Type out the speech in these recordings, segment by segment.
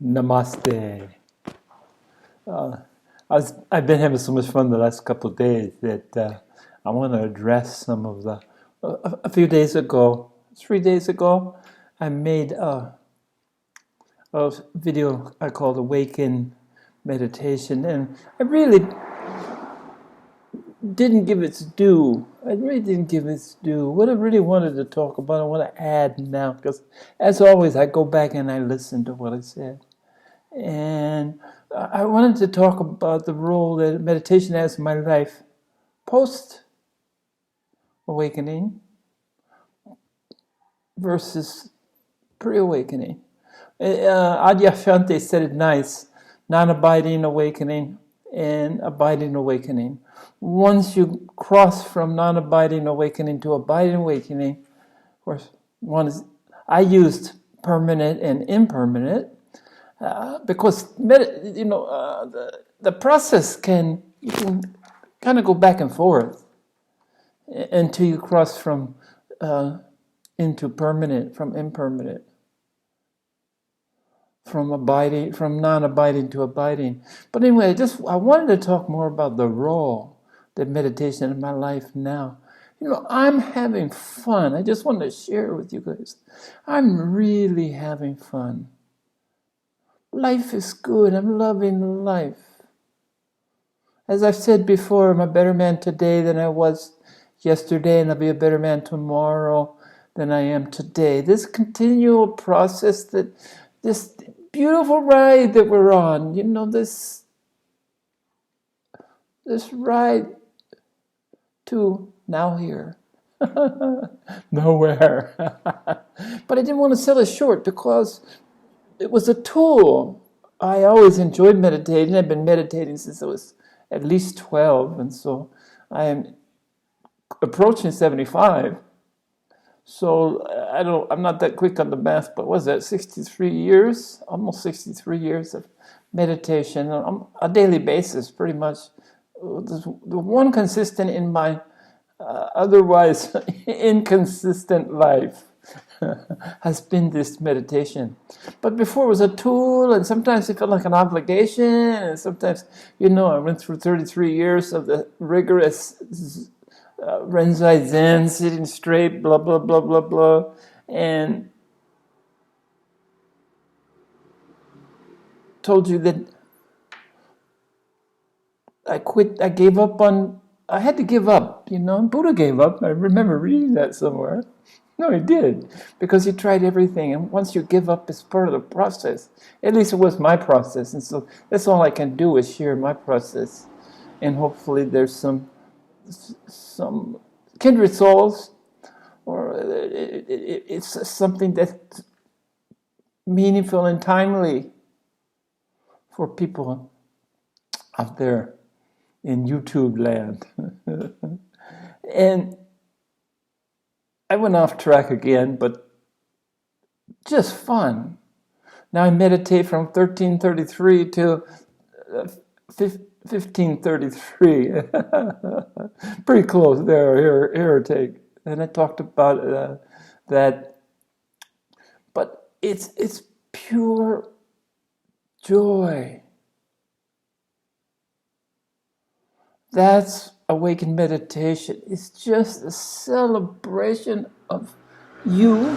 Namaste. I've been having so much fun the last couple of days that I want to address some of the. A few days ago, 3 days ago, I made a video I called Awaken Meditation, and I really didn't give its due. I really didn't give its due. What I really wanted to talk about, I want to add now, because as always, I go back and I listen to what I said. And I wanted to talk about the role that meditation has in my life post-awakening versus pre-awakening. Adyashanti said it nice, non-abiding awakening and abiding awakening. Once you cross from non-abiding awakening to abiding awakening, of course, I used permanent and impermanent, because the process you can kind of go back and forth until you cross from into permanent, from impermanent, from non-abiding to abiding. But anyway, I wanted to talk more about the role that meditation in my life now. I'm having fun. I just want to share with you guys. I'm really having fun. Life is good. I'm loving life. As I've said before, I'm a better man today than I was yesterday, and I'll be a better man tomorrow than I am today. This continual process, this beautiful ride that we're on, this ride to now here. Nowhere. But I didn't want to sell it short because it was a tool. I always enjoyed meditating. I've been meditating since I was at least 12, and so I am approaching 75. So I'm not that quick on the math, but what was that, 63 years? Almost 63 years of meditation on a daily basis, pretty much. The one consistent in my otherwise inconsistent life has been this meditation. But before it was a tool, and sometimes it felt like an obligation, and sometimes, I went through 33 years of the rigorous Renzai Zen, sitting straight, blah, blah, blah, blah, blah, and told you that I gave up I had to give up, Buddha gave up. I remember reading that somewhere. No, he did, because he tried everything, and once you give up, it's part of the process. At least it was my process, and so that's all I can do is share my process, and hopefully there's some kindred souls, or it's something that's meaningful and timely for people out there in YouTube land. And I went off track again, but just fun. Now I meditate from 1333 to 1533. Pretty close there, here or take. And I talked about that. But it's pure joy. That's awakened meditation. It's just a celebration of you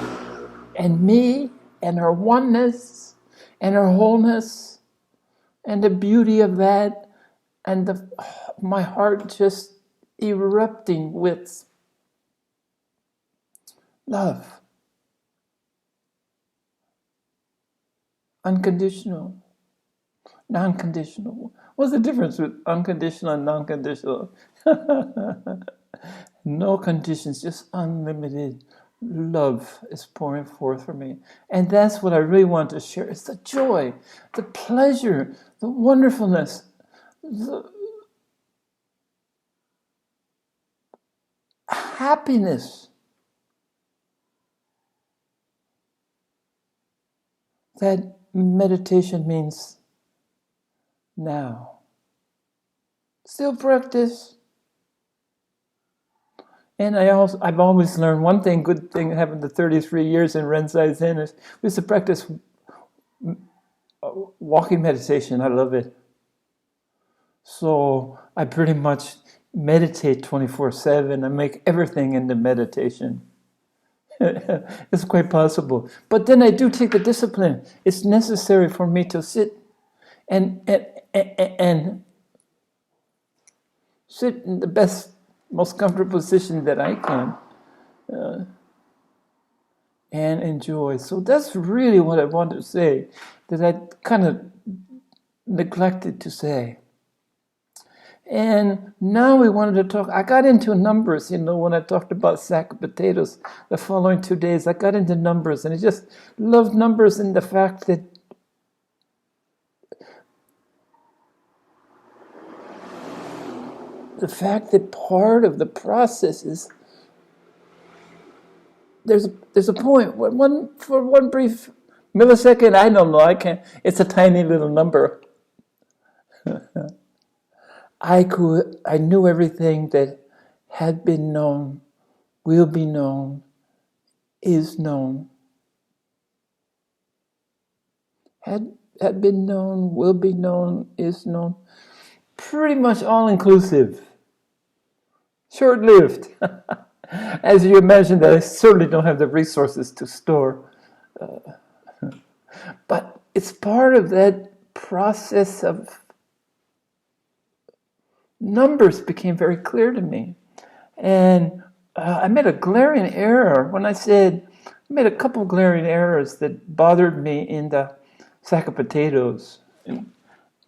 and me and our oneness and our wholeness and the beauty of that, and my heart just erupting with love. Unconditional. Non-conditional. What's the difference with unconditional and non-conditional? No conditions, just unlimited love is pouring forth for me. And that's what I really want to share. It's the joy, the pleasure, the wonderfulness, the happiness that meditation means now. Still practice. And I've always learned one good thing happened to 33 years in Renzai Zen is we used to practice walking meditation. I love it. So I pretty much meditate 24/7. I make everything into meditation. It's quite possible. But then I do take the discipline. It's necessary for me to sit and sit in the best, most comfortable position that I can and enjoy. So that's really what I want to say, that I kind of neglected to say. And now we wanted to talk. I got into numbers, when I talked about sack of potatoes the following 2 days. I got into numbers, and I just love numbers and the fact that part of the process is there's a point where for one brief millisecond, I don't know, I can't. It's a tiny little number. I knew everything that had been known, will be known, is known. Had been known, will be known, is known. Pretty much all-inclusive. Short-lived. As you imagine, that I certainly don't have the resources to store. But it's part of that process of numbers became very clear to me. And I made a glaring error when I made a couple glaring errors that bothered me in the sack of potatoes. And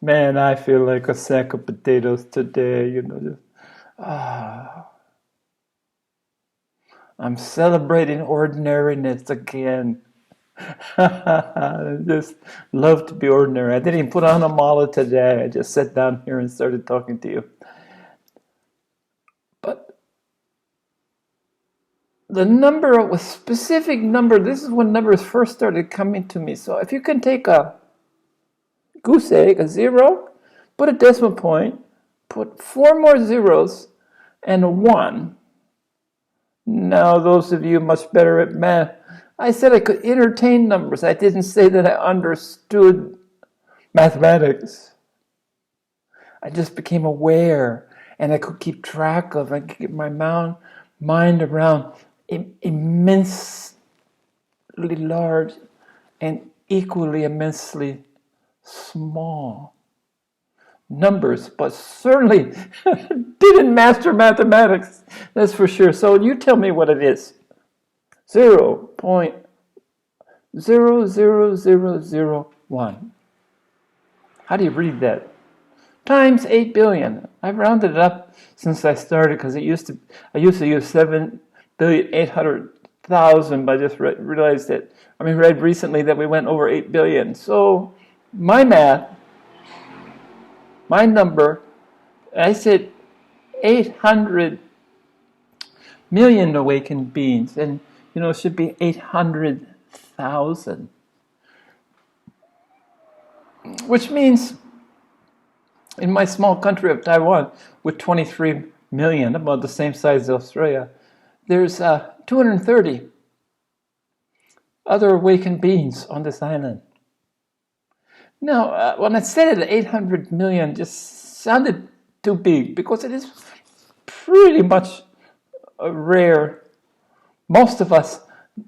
man, I feel like a sack of potatoes today, I'm celebrating ordinariness again. I just love to be ordinary. I didn't even put on a mala today. I just sat down here and started talking to you. But the number, a specific number, this is when numbers first started coming to me. So if you can take a goose egg, a 0, put a decimal point, put 4 more zeros, and a 1. Now, those of you much better at math, I said I could entertain numbers. I didn't say that I understood mathematics. I just became aware, and I could keep track of, I could get my mind around immensely large and equally immensely small numbers, but certainly didn't master mathematics, that's for sure. So you tell me what it is. 0.00001. How do you read that? Times 8 billion. I've rounded it up since I started because I used to use 7,800,000, but I just realized read recently that we went over 8 billion. So my number, I said 800 million awakened beings, and it should be 800,000, which means in my small country of Taiwan, with 23 million, about the same size as Australia, there's 230 other awakened beings on this island. Now, when I said it, 800 million just sounded too big because it is pretty much rare. Most of us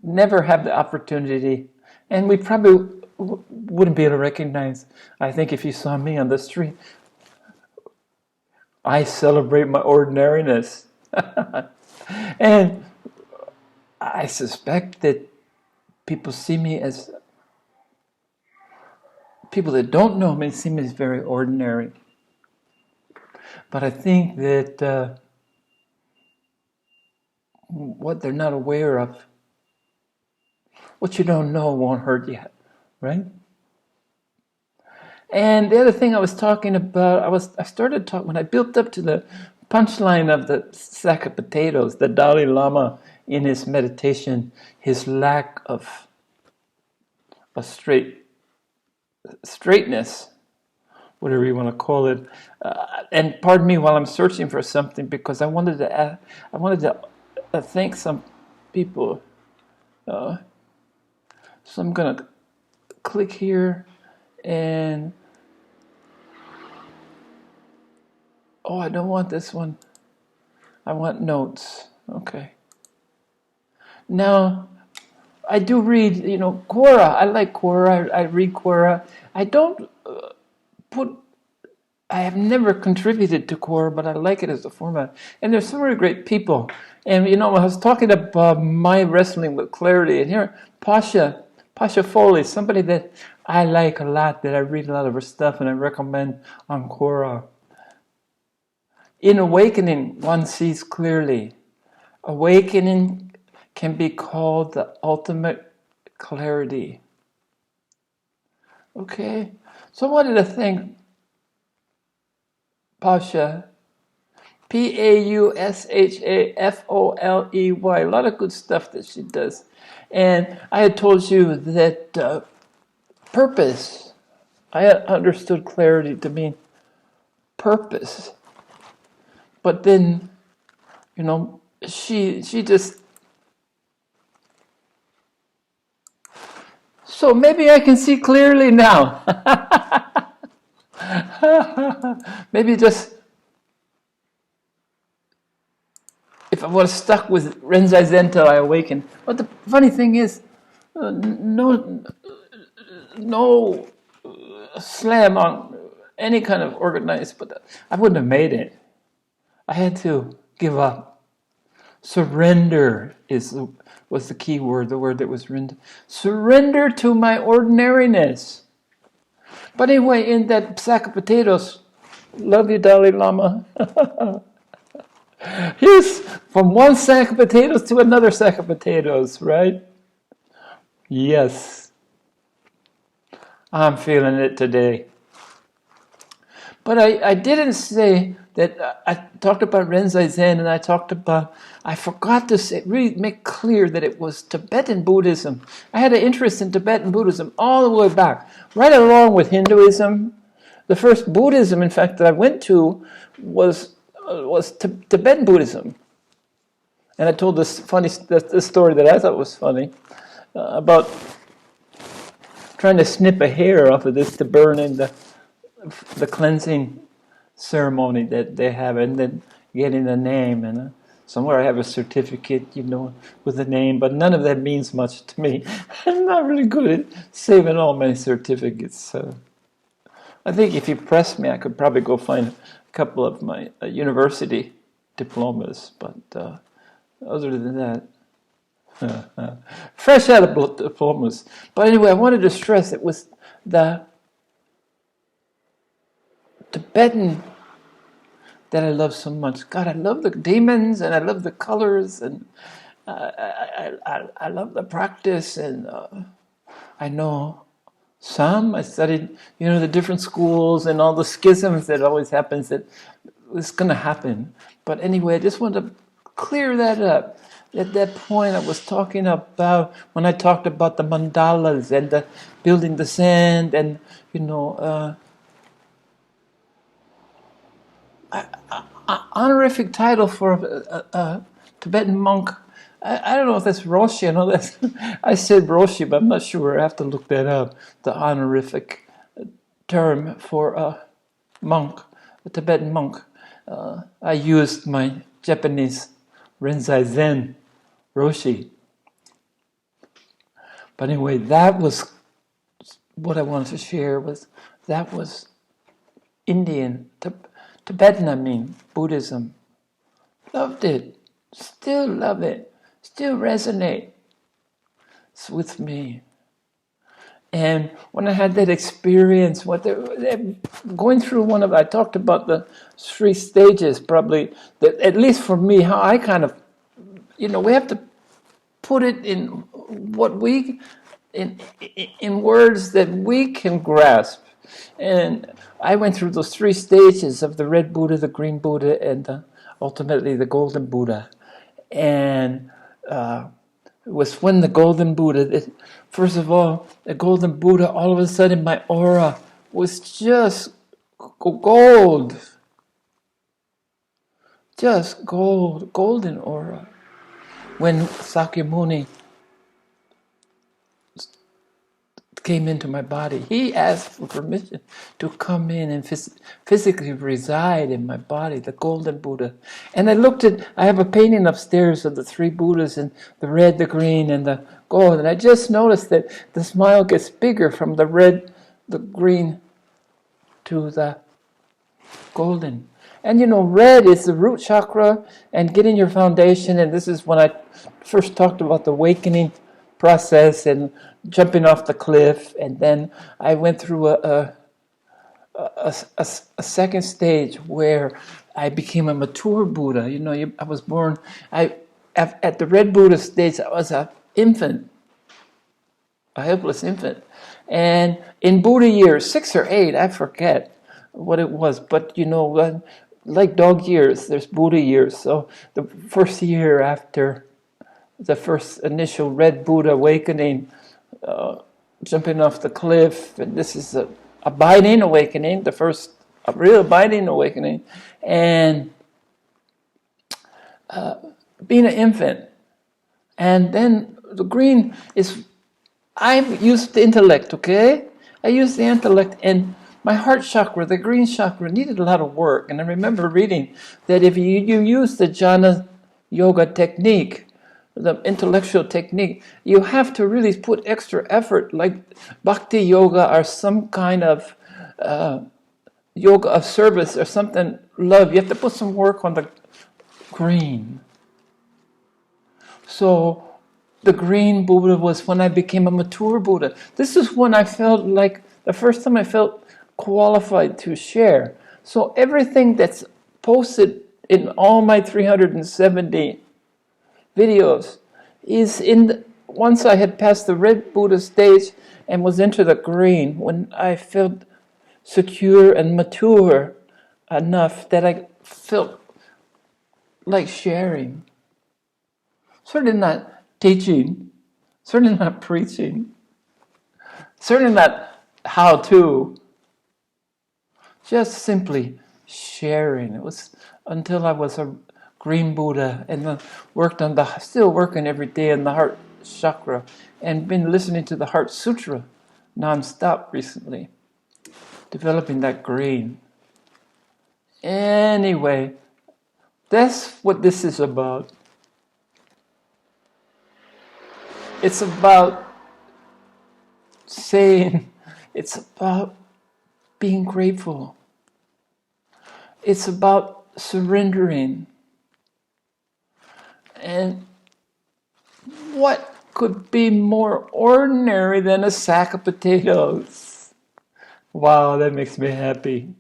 never have the opportunity, and we probably wouldn't be able to recognize. I think if you saw me on the street, I celebrate my ordinariness. And I suspect that people see me as, people that don't know me see me as very ordinary. But I think that what they're not aware of, what you don't know won't hurt you, right? And the other thing I was talking about, I started talking, when I built up to the punchline of the sack of potatoes, the Dalai Lama in his meditation, his lack of a straightness, whatever you want to call it. And pardon me while I'm searching for something, because I wanted to thank some people. So I'm going to click here And oh, I don't want this one. I want notes. Okay. Now, I do read, Quora. I like Quora. I read Quora. I don't I have never contributed to Quora, but I like it as a format. And there's some really great people. And, I was talking about my wrestling with clarity. And here, Pasha Foley, somebody that I like a lot, that I read a lot of her stuff, and I recommend on Quora. In awakening, one sees clearly. Awakening can be called the ultimate clarity. Okay? So I wanted to thank Pasha, Paushaffoley. A lot of good stuff that she does. And I had told you that purpose, I understood clarity to mean purpose. But then, she just... So maybe I can see clearly now. Maybe just... If I was stuck with Renzai Zen till I awaken. But the funny thing is, no slam on any kind of organized, but I wouldn't have made it. I had to give up. Surrender was the key word, the word that was rendered. Surrender to my ordinariness. But anyway, in that sack of potatoes, love you, Dalai Lama. Here's from one sack of potatoes to another sack of potatoes, right? Yes. I'm feeling it today. But I didn't say that. I talked about Renzai Zen, and I forgot to say, really make clear that it was Tibetan Buddhism. I had an interest in Tibetan Buddhism all the way back, right along with Hinduism. The first Buddhism, in fact, that I went to was Tibetan Buddhism. And I told this story that I thought was funny about trying to snip a hair off of this to burn in the cleansing ceremony that they have, and then getting a name. And somewhere I have a certificate, with a name, but none of that means much to me. I'm not really good at saving all my certificates. I think if you press me, I could probably go find a couple of my university diplomas, but other than that, fresh out of diplomas. But anyway, I wanted to stress it was the Tibetan that I love so much. God, I love the demons, and I love the colors, and I love the practice, and I know some. I studied, the different schools and all the schisms that always happens, that it's going to happen. But anyway, I just wanted to clear that up. At that point I was talking about, when I talked about the mandalas and the building the sand, and honorific title for a Tibetan monk. I don't know if that's Roshi. I said Roshi, but I'm not sure. I have to look that up. The honorific term for a monk, a Tibetan monk. I used my Japanese Renzai Zen, Roshi. But anyway, that was what I wanted to share. That was Indian, Tibetan, Buddhism. Loved it. Still love it. Still resonate with me. And when I had that experience, going through I talked about the 3 stages, probably, that, at least for me, how I kind of, we have to put it in what in words that we can grasp. And I went through those 3 stages of the red Buddha, the green Buddha, and ultimately the golden Buddha. And it was when the golden Buddha, first of all, the golden Buddha, all of a sudden my aura was just gold. Just gold, golden aura. When Sakyamuni came into my body. He asked for permission to come in and physically reside in my body, the golden Buddha. And I have a painting upstairs of the three Buddhas, and the red, the green, and the gold. And I just noticed that the smile gets bigger from the red, the green, to the golden. And red is the root chakra and getting your foundation. And this is when I first talked about the awakening process and jumping off the cliff. And then I went through a second stage where I became a mature Buddha. I was born, at the red Buddha stage, I was an infant, a helpless infant. And in Buddha years, 6 or 8, I forget what it was, but like dog years, there's Buddha years. So the first year after the first initial red Buddha awakening, jumping off the cliff, and this is a abiding awakening, a real abiding awakening, and being an infant. And then the green is, I used the intellect, okay? I used the intellect, and my heart chakra, the green chakra, needed a lot of work. And I remember reading that if you use the jhana yoga technique, the intellectual technique, you have to really put extra effort, like bhakti yoga or some kind of yoga of service or something, love. You have to put some work on the green. So the green Buddha was when I became a mature Buddha. This is when I felt like the first time I felt qualified to share. So everything that's posted in all my 370 videos is once I had passed the red Buddha stage and was into the green, when I felt secure and mature enough that I felt like sharing. Certainly not teaching, certainly not preaching, certainly not how to, just simply sharing. It was until I was a green Buddha, and then still working every day on the heart chakra, and been listening to the Heart Sutra non-stop recently, developing that green. Anyway, that's what this is about. It's about it's about being grateful. It's about surrendering. And what could be more ordinary than a sack of potatoes? Wow, that makes me happy.